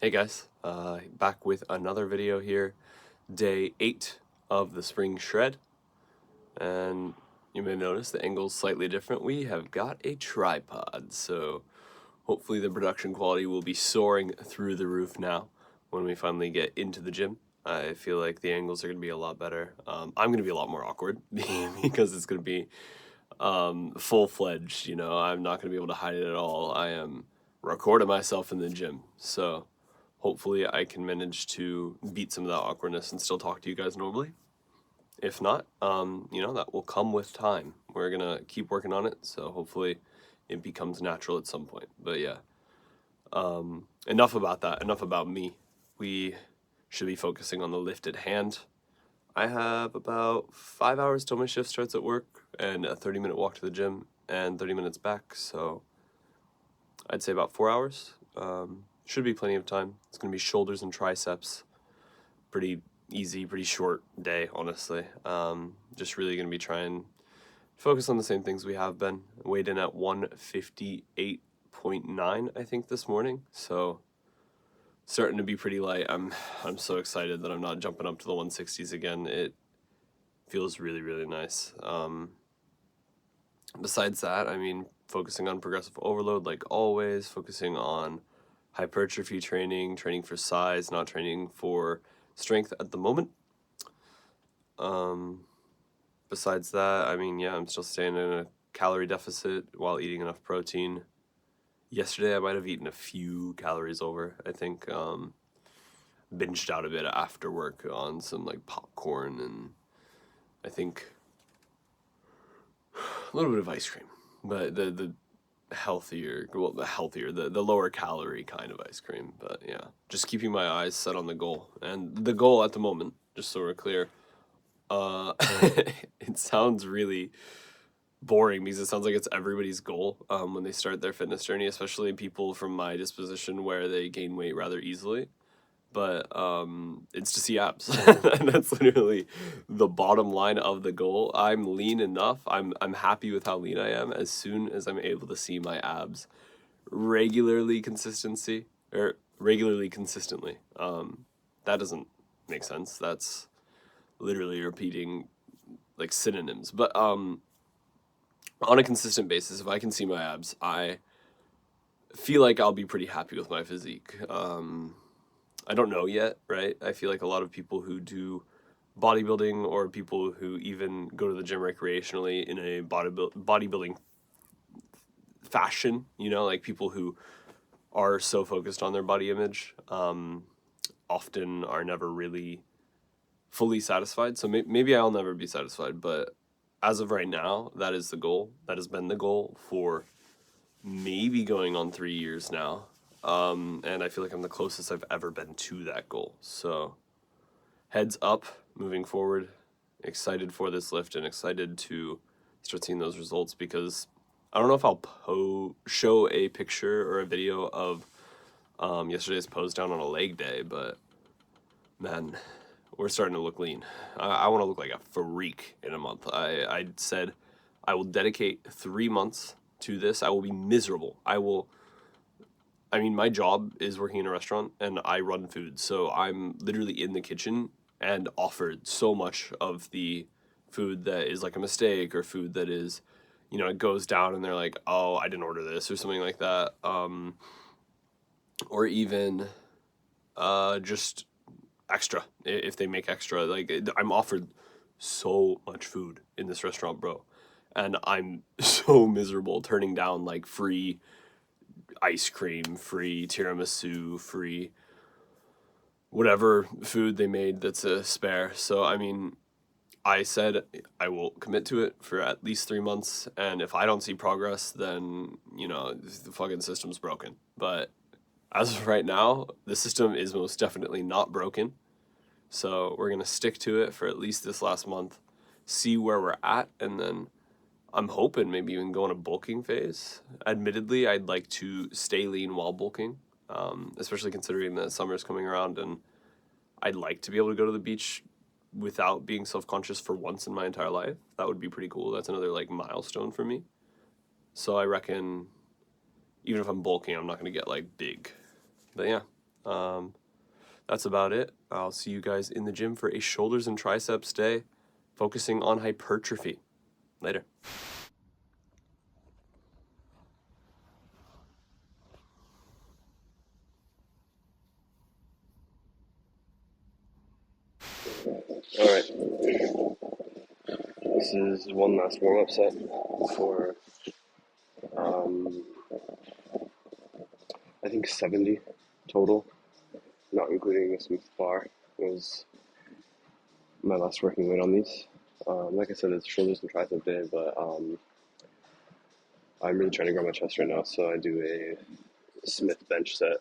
Hey guys, back with another video here, day 8 of the spring shred, and you may notice the angle's slightly different. We have got a tripod, so hopefully the production quality will be soaring through the roof now when we finally get into the gym. I feel like the angles are going to be a lot better. I'm going to be a lot more awkward because it's going to be full-fledged, I'm not going to be able to hide it at all. I am recording myself in the gym, so hopefully I can manage to beat some of that awkwardness and still talk to you guys normally. If not, that will come with time. We're gonna keep working on it, so hopefully it becomes natural at some point. But yeah, enough about that, enough about me. We should be focusing on the lifted hand. I have about 5 hours till my shift starts at work, and a 30-minute walk to the gym, and 30 minutes back, so I'd say about 4 hours. Should be plenty of time. It's going to be shoulders and triceps. Pretty easy, pretty short day, honestly. Just really going to be trying to focus on the same things we have been. Weighed in at 158.9, I think, this morning. So starting to be pretty light. I'm so excited that I'm not jumping up to the 160s again. It feels really, really nice. Besides that, focusing on progressive overload like always, focusing on hypertrophy training for size, not training for strength at the moment. Besides that, I'm still staying in a calorie deficit while eating enough protein. Yesterday I might have eaten a few calories over. I think binged out a bit after work on some like popcorn and I think a little bit of ice cream. But the lower calorie kind of ice cream. But yeah, just keeping my eyes set on the goal. And the goal at the moment, just so we're clear, it sounds really boring because it sounds like it's everybody's goal when they start their fitness journey, especially people from my disposition where they gain weight rather easily. But it's to see abs. And that's literally the bottom line of the goal. I'm lean enough. I'm happy with how lean I am as soon as I'm able to see my abs regularly consistently. That doesn't make sense. That's literally repeating like synonyms. But on a consistent basis, if I can see my abs, I feel like I'll be pretty happy with my physique. I don't know yet, right? I feel like a lot of people who do bodybuilding or people who even go to the gym recreationally in a bodybuilding fashion, like people who are so focused on their body image, often are never really fully satisfied. So maybe I'll never be satisfied, but as of right now, that is the goal. That has been the goal for maybe going on 3 years now. And I feel like I'm the closest I've ever been to that goal. So heads up, moving forward, excited for this lift and excited to start seeing those results because I don't know if I'll show a picture or a video of yesterday's pose down on a leg day, but man, we're starting to look lean. I want to look like a freak in a month. I said I will dedicate 3 months to this. I will be miserable. My job is working in a restaurant and I run food. So I'm literally in the kitchen and offered so much of the food that is like a mistake or food that is, it goes down and they're like, oh, I didn't order this or something like that. Or even just extra if they make extra. Like I'm offered so much food in this restaurant, bro. And I'm so miserable turning down like free ice cream, free tiramisu, free whatever food they made that's a spare. So, I said I will commit to it for at least 3 months, and if I don't see progress, then, the fucking system's broken. But as of right now, the system is most definitely not broken. So we're going to stick to it for at least this last month, see where we're at, and then I'm hoping maybe even go on a bulking phase. Admittedly, I'd like to stay lean while bulking, especially considering that summer's coming around and I'd like to be able to go to the beach without being self-conscious for once in my entire life. That would be pretty cool. That's another like milestone for me. So I reckon even if I'm bulking, I'm not going to get like big. But yeah, That's about it. I'll see you guys in the gym for a shoulders and triceps day, focusing on hypertrophy. Later. All right. This is one last warm-up set for, I think 70 total, not including the Smith bar, was my last working weight on these. Like I said, it's shoulders and tricep day, but I'm really trying to grow my chest right now, so I do a Smith bench set,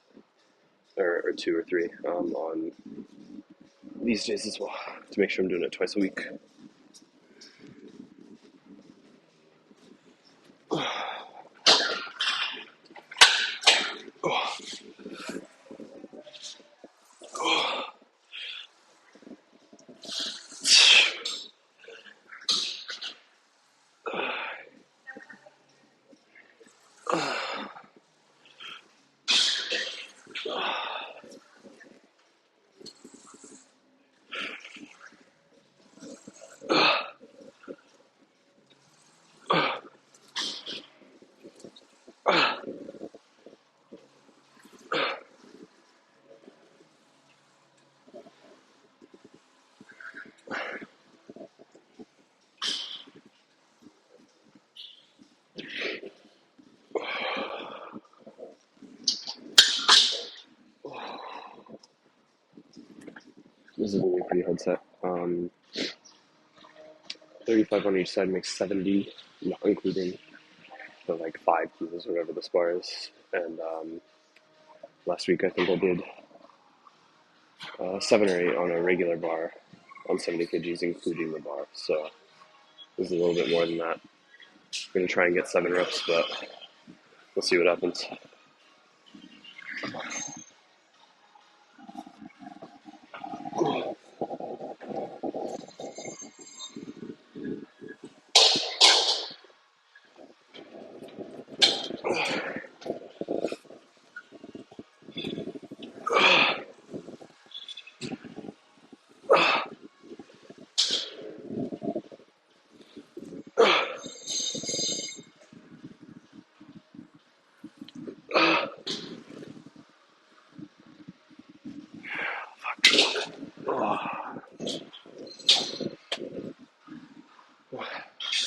or 2 or 3, on these days as well, to make sure I'm doing it twice a week. This is going to be a pretty hard set. 35 on each side makes 70, not including the 5 kilos or whatever this bar is. And last week I think I did 7 or 8 on a regular bar on 70 kgs, including the bar. So this is a little bit more than that. I'm going to try and get 7 reps, but we'll see what happens.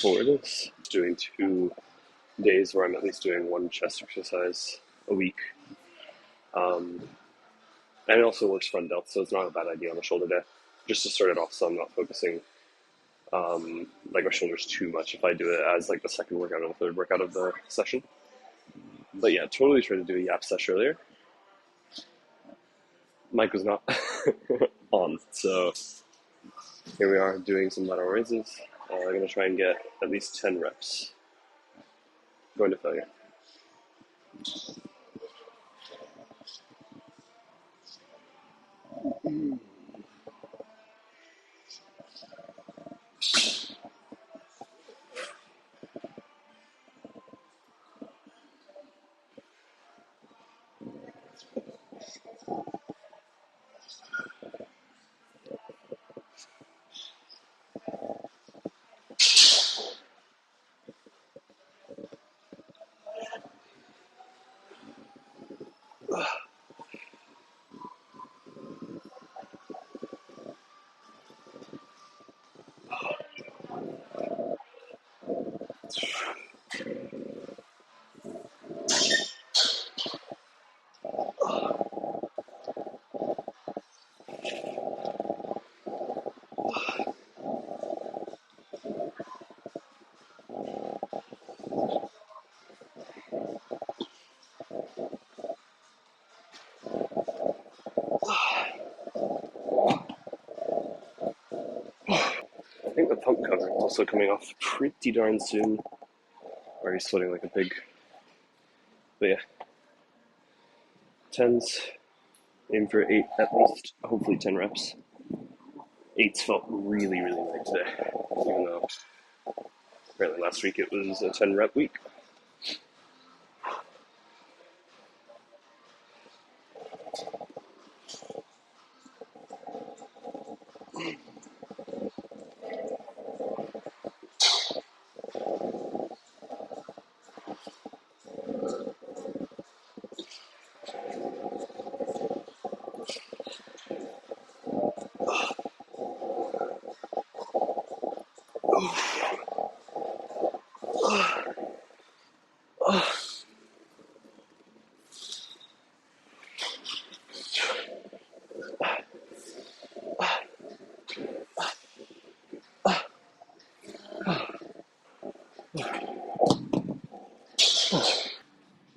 For this, doing 2 days where I'm at least doing 1 chest exercise a week. And it also works front delt, so it's not a bad idea on a shoulder day. Just to start it off, so I'm not focusing my shoulders too much if I do it as the second workout or the third workout of the session. But yeah, totally tried to do a yap sesh earlier. Mike was not on, so here we are doing some lateral raises. I'm going to try and get at least 10 reps. Going to failure. I think the pump cover is also coming off pretty darn soon. Already sweating like a pig. But yeah. 10s. Aim for 8 at least. Hopefully 10 reps. 8s felt really, really light today. Even though apparently last week it was a 10 rep week.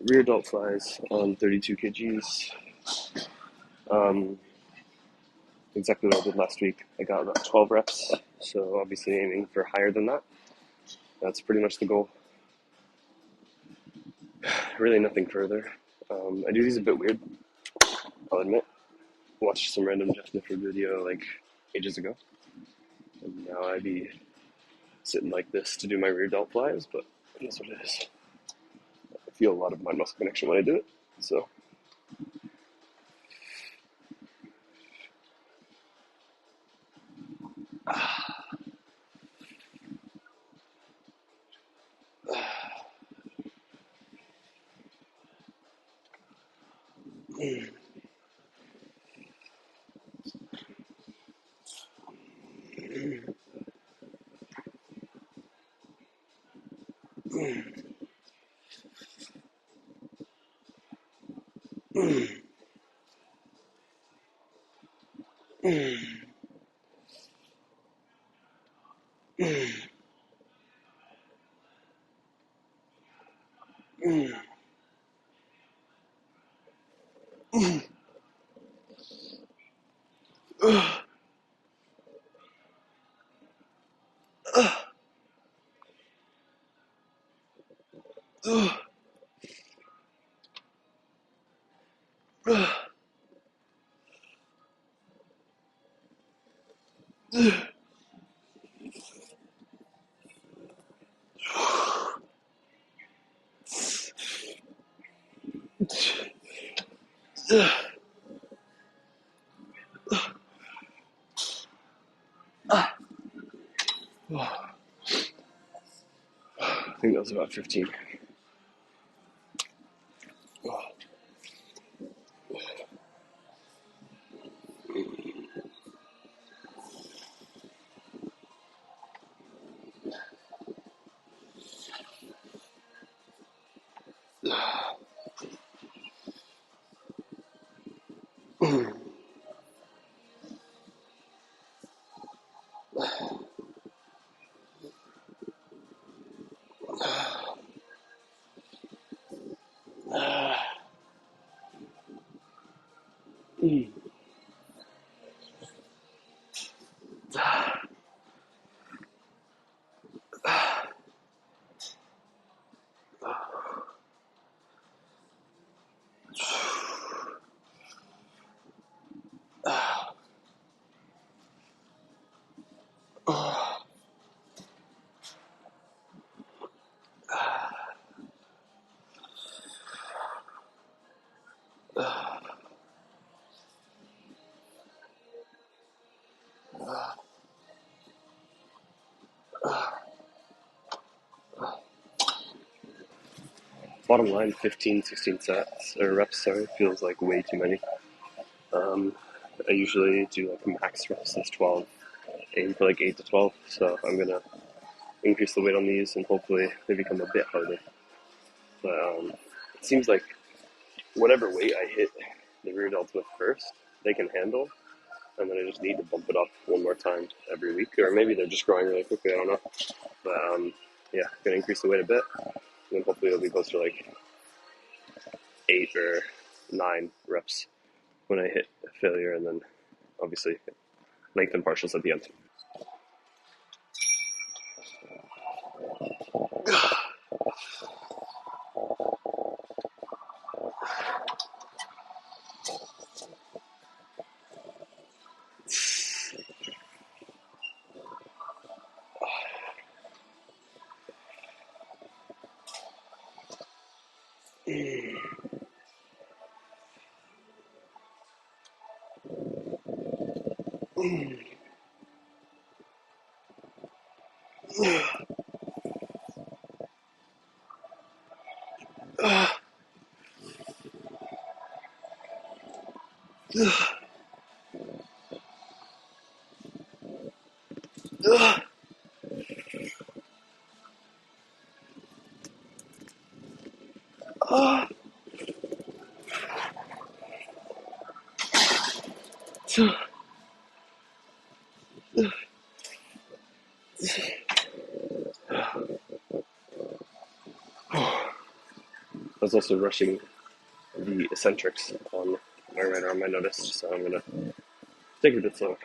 rear delt flies on 32 kgs. Exactly what I did last week. I got about 12 reps, so obviously aiming for higher than that. That's pretty much the goal. Really nothing further. I do these a bit weird, I'll admit. Watched some random Jeff Nifford video like ages ago, and now I be sitting like this to do my rear delt flies, but that's what it is. I feel a lot of mind muscle connection when I do it, so. I think that was about 15. Bottom line, 15, 16 sets, or reps, sorry, feels like way too many. I usually do like max reps is 12, aim for like 8 to 12, so I'm gonna increase the weight on these and hopefully they become a bit harder. But it seems like whatever weight I hit the rear delts with first, they can handle, and then I just need to bump it up one more time every week, or maybe they're just growing really quickly, I don't know. But yeah, gonna increase the weight a bit, and then hopefully it'll be close to like 8 or 9 reps when I hit failure, and then obviously lengthen partials at the end. I was also rushing the eccentrics on my right arm, I noticed, so I'm gonna take it a bit slower.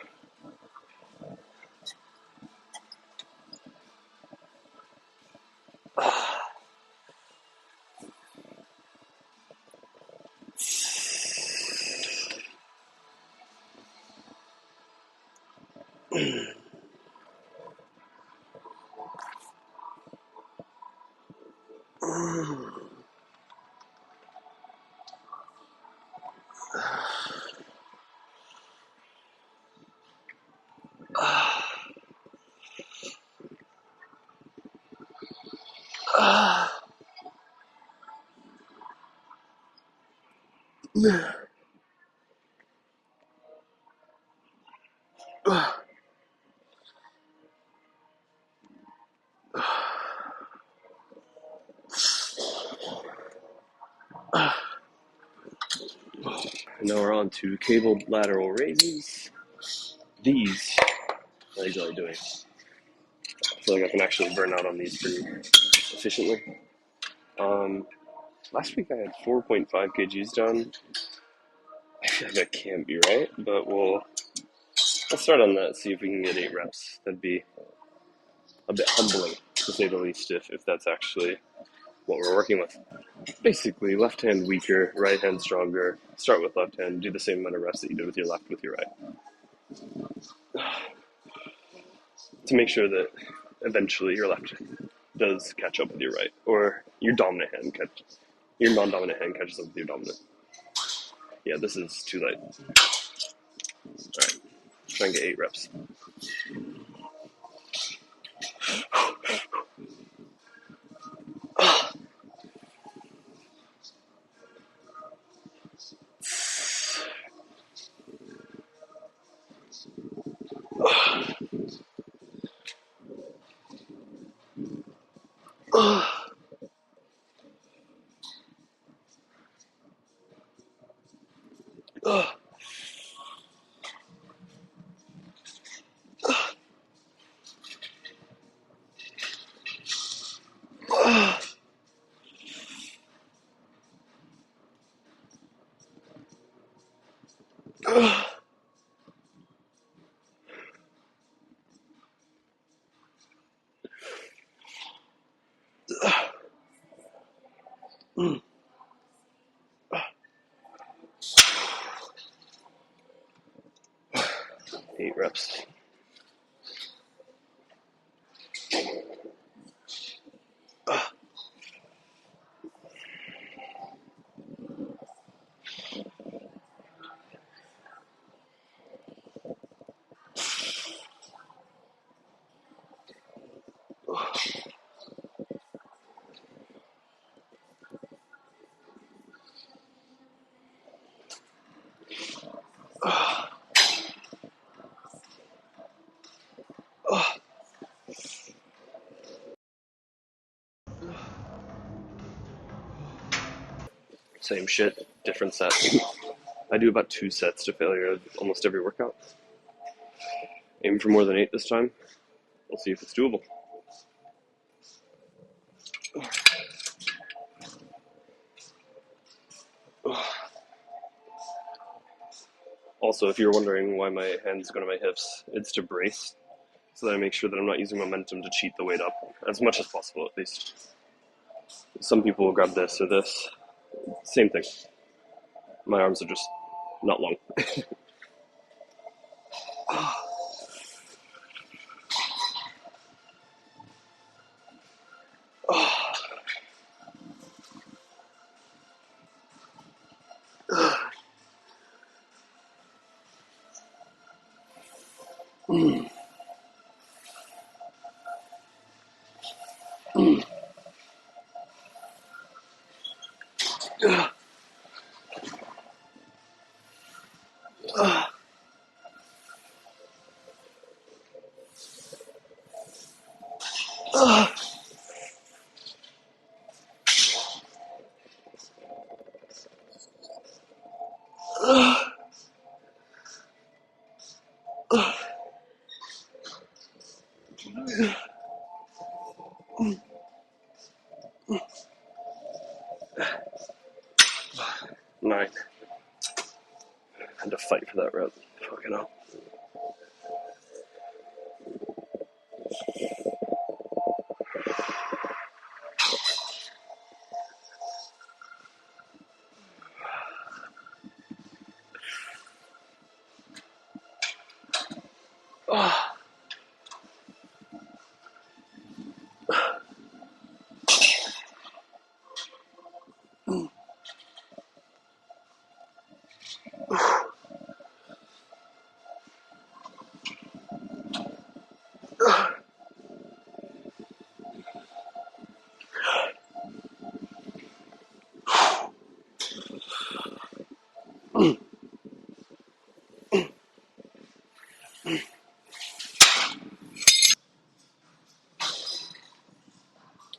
Now we're on to cabled lateral raises. These, how are you really doing? I feel like I can actually burn out on these pretty efficiently. Last week I had 4.5 kgs done. I feel like that can't be right, but let's start on that, see if we can get 8 reps. That'd be a bit humbling, to say the least, if that's actually what we're working with. Basically, left hand weaker, right hand stronger. Start with left hand, do the same amount of reps that you did with your left with your right. To make sure that eventually your left does catch up with your right, or your non-dominant hand catches up with your dominant. Yeah, this is too light. Alright, try and get 8 reps. Eight reps. Same shit, different sets. I do about 2 sets to failure almost every workout. Aim for more than 8 this time. We'll see if it's doable. Also, if you're wondering why my hands go to my hips, it's to brace, so that I make sure that I'm not using momentum to cheat the weight up, as much as possible at least. Some people will grab this or this. Same thing. My arms are just not long.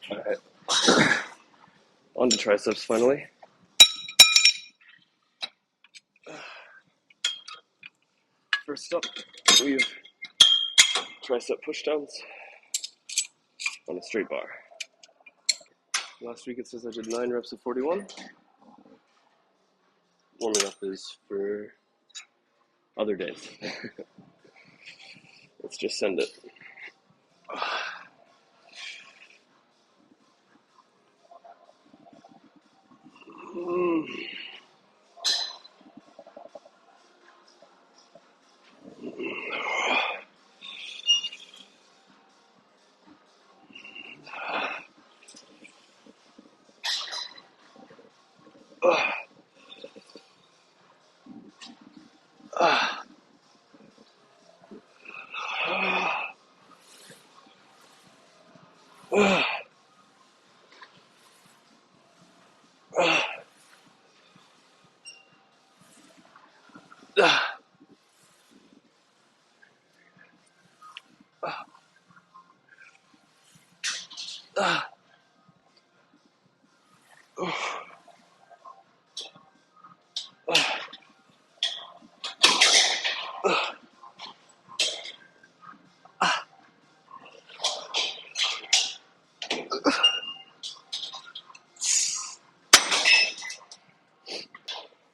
Alright, on to triceps finally. First up, we have tricep pushdowns on a straight bar. Last week it says I did 9 reps of 41. Warming up is for other days. Let's just send it.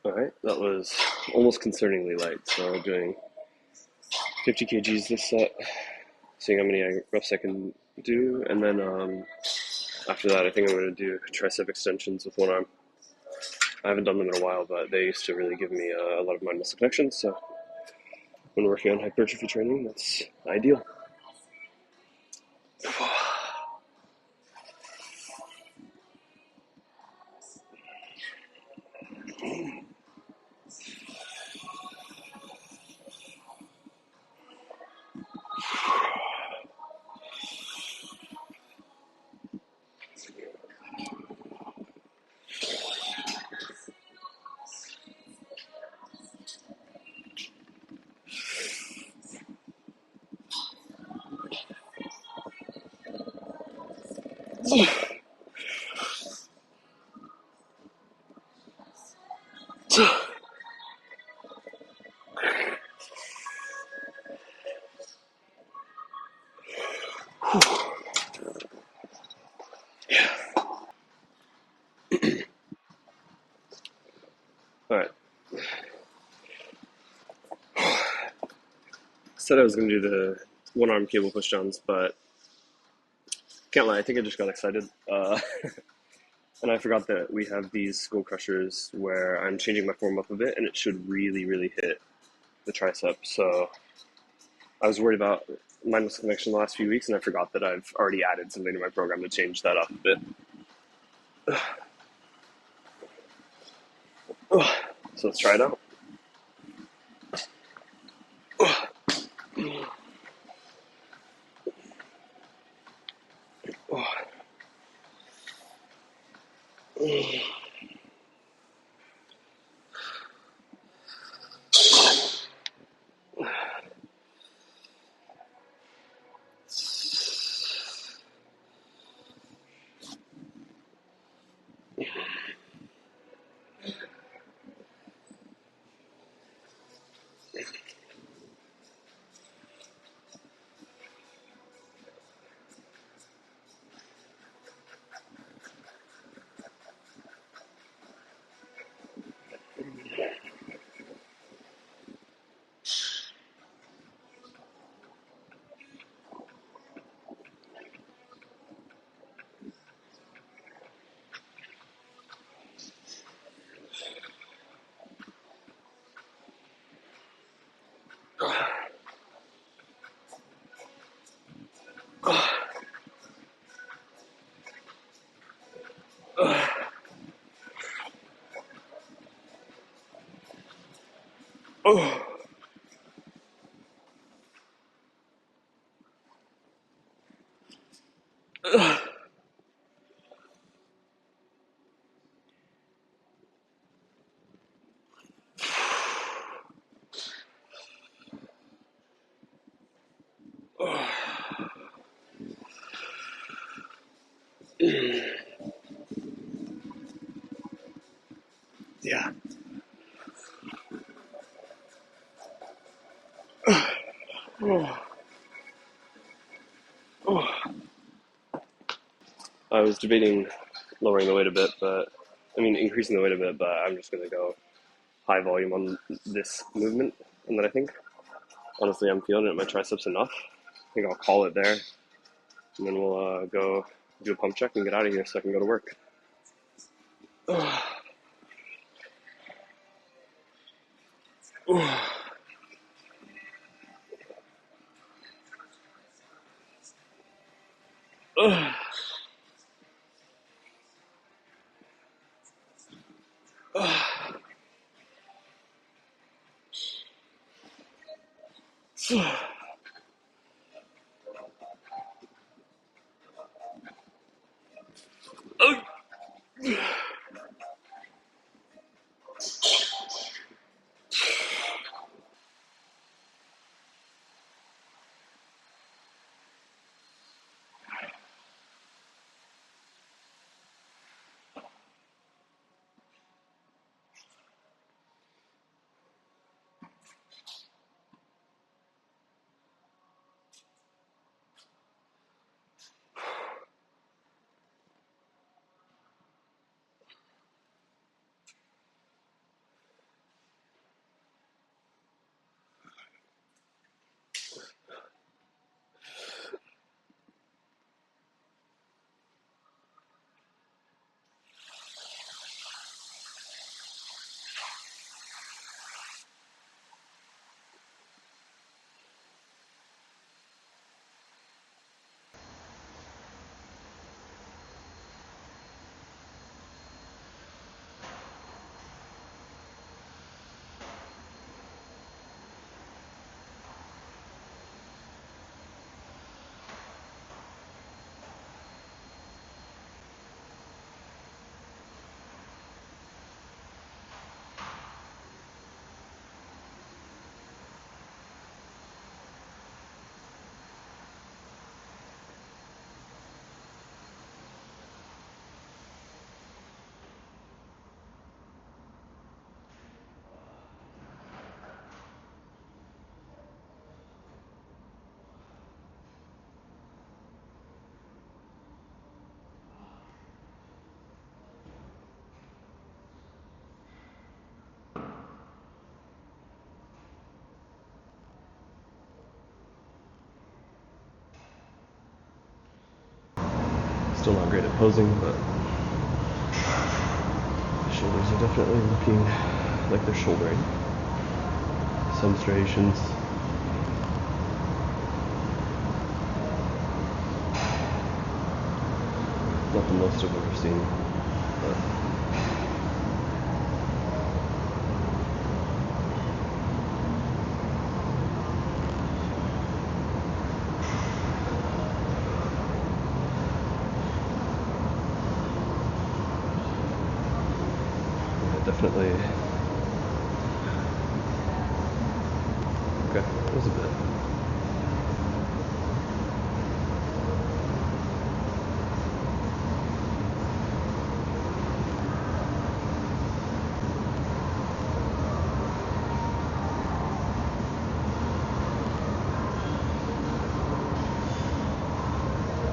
Alright, that was almost concerningly light, so I'm doing 50 kgs this set, seeing how many reps I can do, and then after that I think I'm going to do tricep extensions with one arm. I haven't done them in a while, but they used to really give me a lot of mind muscle connections, so when working on hypertrophy training, that's ideal. Alright. Said I was going to do the one arm cable pushdowns, but can't lie, I think I just got excited. And I forgot that we have these skullcrushers where I'm changing my form up a bit and it should really, really hit the tricep. So I was worried about mind muscle connection the last few weeks and I forgot that I've already added something to my program to change that up a bit. So let's try it out. Oh. Yeah. Oh. Oh. I was debating lowering the weight a bit, but increasing the weight a bit, but I'm just gonna go high volume on this movement, and then I think honestly I'm feeling it in my triceps enough. I think I'll call it there, and then we'll go do a pump check and get out of here so I can go to work. Still not great at posing, but shoulders are definitely looking like they're shouldering. Some striations. Not the most I've ever seen, but definitely. Okay, that was a bit.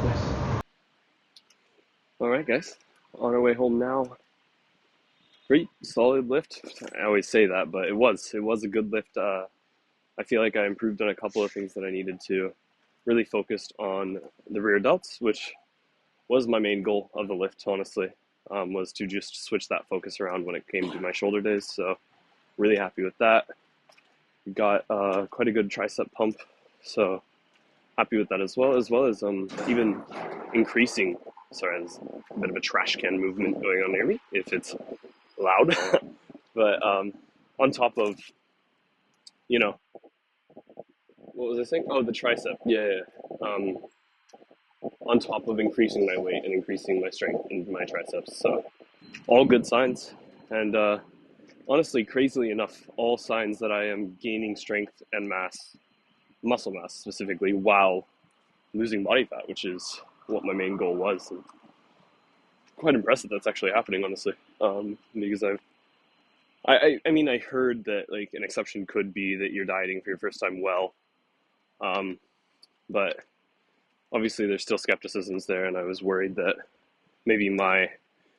Nice. Alright guys, on our way home now. Pretty solid lift. I always say that, but it was a good lift. I feel like I improved on a couple of things that I needed to. Really focused on the rear delts, which was my main goal of the lift, honestly, was to just switch that focus around when it came to my shoulder days. So really happy with that. Got quite a good tricep pump, so happy with that as well as even increasing. Sorry, there's a bit of a trash can movement going on near me if it's loud. But on top of you know, what was I saying? Oh, the tricep. Yeah, yeah, yeah. On top of increasing my weight and increasing my strength in my triceps. So all good signs. And honestly, crazily enough, all signs that I am gaining strength and mass, muscle mass specifically, while losing body fat, which is what my main goal was. And quite impressive that's actually happening, honestly. Because I mean, I heard that like an exception could be that you're dieting for your first time well, but obviously there's still skepticisms there, and I was worried that maybe my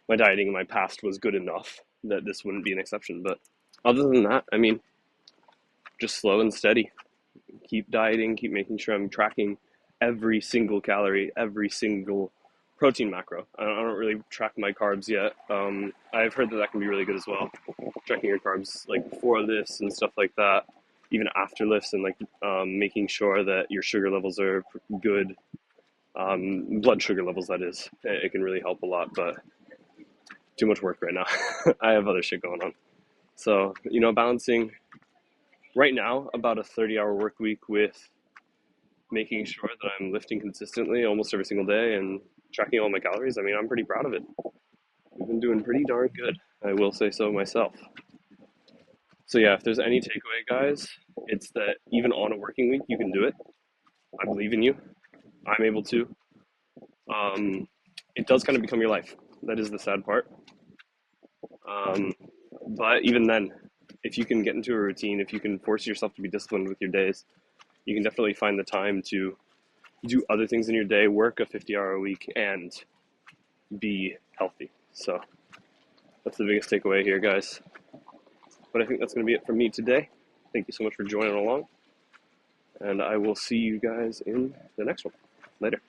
dieting in my past was good enough that this wouldn't be an exception. But other than that, I mean, just slow and steady. Keep dieting, keep making sure I'm tracking every single calorie, every single protein macro. I don't really track my carbs yet. I've heard that can be really good as well. Tracking your carbs like before lifts and stuff like that, even after lifts, and like making sure that your sugar levels are good. Blood sugar levels, that is. It can really help a lot, but too much work right now. I have other shit going on. So, you know, balancing right now about a 30-hour work week with making sure that I'm lifting consistently almost every single day and tracking all my calories. I mean, I'm pretty proud of it. We've been doing pretty darn good. I will say so myself. So yeah, if there's any takeaway, guys, it's that even on a working week, you can do it. I believe in you. I'm able to. It does kind of become your life. That is the sad part. But even then, if you can get into a routine, if you can force yourself to be disciplined with your days, you can definitely find the time to do other things in your day, work a 50-hour a week, and be healthy. So that's the biggest takeaway here, guys. But I think that's going to be it from me today. Thank you so much for joining along, and I will see you guys in the next one. Later.